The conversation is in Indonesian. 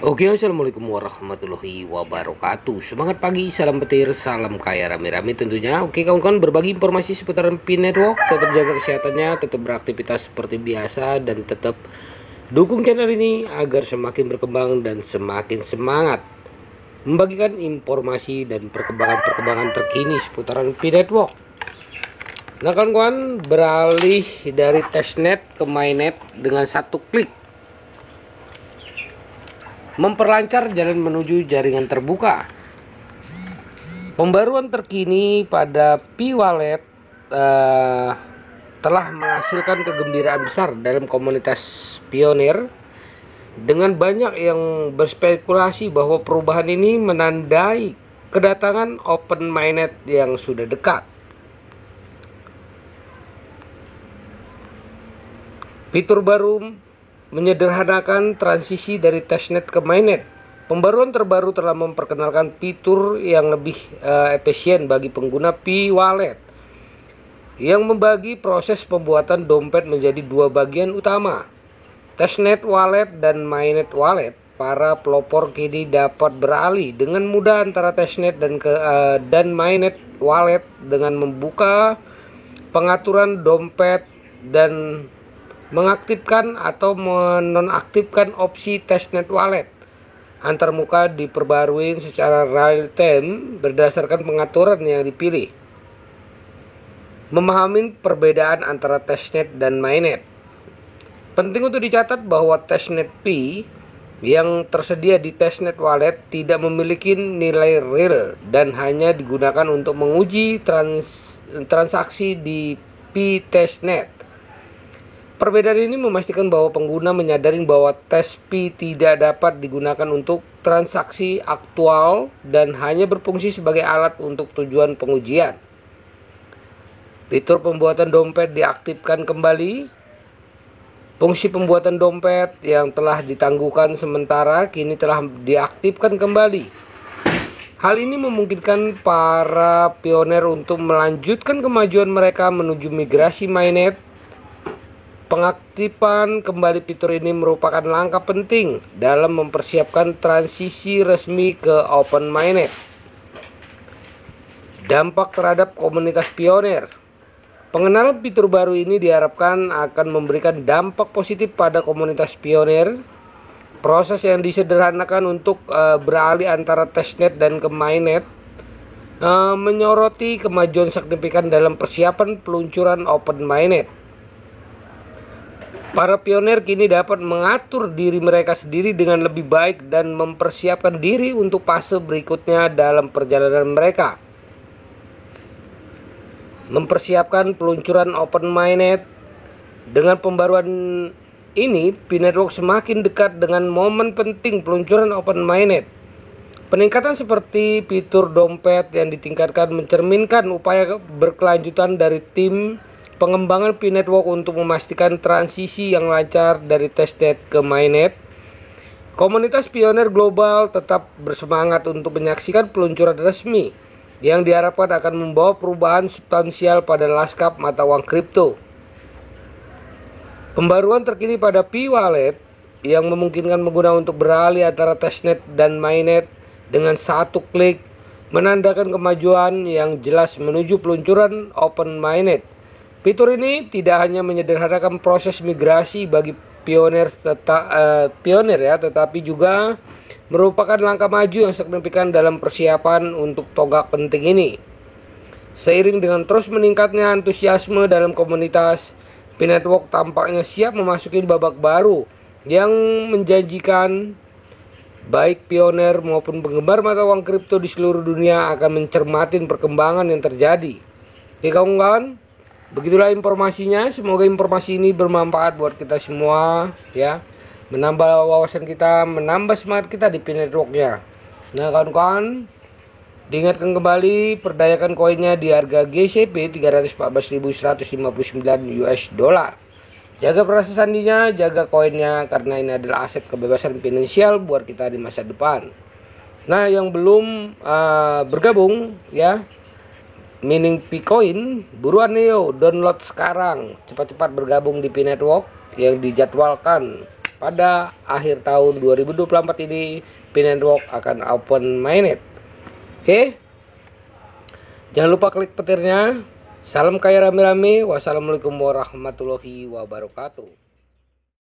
Oke, assalamualaikum warahmatullahi wabarakatuh. Semangat pagi, salam petir, salam kaya rame-rame tentunya. Oke kawan-kawan, berbagi informasi seputaran Pi Network. Tetap jaga kesehatannya, tetap beraktivitas seperti biasa, dan tetap dukung channel ini agar semakin berkembang dan semakin semangat membagikan informasi dan perkembangan terkini seputaran Pi Network. Nah kawan-kawan, beralih dari testnet ke mainnet dengan satu klik, memperlancar jalan menuju jaringan terbuka. Pembaruan terkini pada Pi Wallet telah menghasilkan kegembiraan besar dalam komunitas pionir, dengan banyak yang berspekulasi bahwa perubahan ini menandai kedatangan Open Mainnet yang sudah dekat. Fitur baru menyederhanakan transisi dari testnet ke mainnet. Pembaruan terbaru telah memperkenalkan fitur yang lebih efisien bagi pengguna Pi Wallet, yang membagi proses pembuatan dompet menjadi dua bagian utama, testnet wallet dan mainnet wallet. Para pelopor kini dapat beralih dengan mudah antara testnet dan mainnet wallet dengan membuka pengaturan dompet dan mengaktifkan atau menonaktifkan opsi testnet wallet. Antarmuka diperbarui secara real time berdasarkan pengaturan yang dipilih. Memahami perbedaan antara testnet dan mainnet. Penting untuk dicatat bahwa testnet Pi yang tersedia di testnet wallet tidak memiliki nilai real dan hanya digunakan untuk menguji transaksi di Pi testnet. Perbedaan ini memastikan bahwa pengguna menyadari bahwa tes Pi tidak dapat digunakan untuk transaksi aktual dan hanya berfungsi sebagai alat untuk tujuan pengujian. Fitur pembuatan dompet diaktifkan kembali. Fungsi pembuatan dompet yang telah ditangguhkan sementara kini telah diaktifkan kembali. Hal ini memungkinkan para pionir untuk melanjutkan kemajuan mereka menuju migrasi mainnet. Pengaktifan kembali fitur ini merupakan langkah penting dalam mempersiapkan transisi resmi ke Open Mainnet. Dampak terhadap komunitas pionir. Pengenalan fitur baru ini diharapkan akan memberikan dampak positif pada komunitas pionir. Proses yang disederhanakan untuk beralih antara testnet dan ke mainnet menyoroti kemajuan signifikan dalam persiapan peluncuran Open Mainnet. Para pionir kini dapat mengatur diri mereka sendiri dengan lebih baik dan mempersiapkan diri untuk fase berikutnya dalam perjalanan mereka. Mempersiapkan peluncuran Open Mainnet. Dengan pembaruan ini, Pi Network semakin dekat dengan momen penting peluncuran Open Mainnet. Peningkatan seperti fitur dompet yang ditingkatkan mencerminkan upaya berkelanjutan dari tim pengembangan Pi Network untuk memastikan transisi yang lancar dari testnet ke mainnet. Komunitas pionir global tetap bersemangat untuk menyaksikan peluncuran resmi yang diharapkan akan membawa perubahan substansial pada lanskap mata uang kripto. Pembaruan terkini pada Pi Wallet yang memungkinkan pengguna untuk beralih antara testnet dan mainnet dengan satu klik menandakan kemajuan yang jelas menuju peluncuran Open Mainnet. Fitur ini tidak hanya menyederhanakan proses migrasi bagi pionir tetapi juga merupakan langkah maju yang signifikan dalam persiapan untuk tonggak penting ini. Seiring dengan terus meningkatnya antusiasme dalam komunitas, Pi Network tampaknya siap memasuki babak baru yang menjanjikan. Baik pionir maupun penggemar mata uang kripto di seluruh dunia akan mencermati perkembangan yang terjadi. Oke kawan-kawan, begitulah informasinya. Semoga informasi ini bermanfaat buat kita semua ya. Menambah wawasan kita, menambah semangat kita di Pi Network-nya. Nah kawan-kawan, diingatkan kembali perdayakan koinnya di harga GCP 314.159 US dollar. Jaga proses sandinya, jaga koinnya karena ini adalah aset kebebasan finansial buat kita di masa depan. Nah yang belum bergabung ya, mining Picoin, buruan nih yo, download sekarang. Cepat-cepat bergabung di Pi Network yang dijadwalkan pada akhir tahun 2024 ini P-Network akan open mainnet. Oke. Jangan lupa klik petirnya. Salam kaya rame-rame. Wassalamualaikum warahmatullahi wabarakatuh.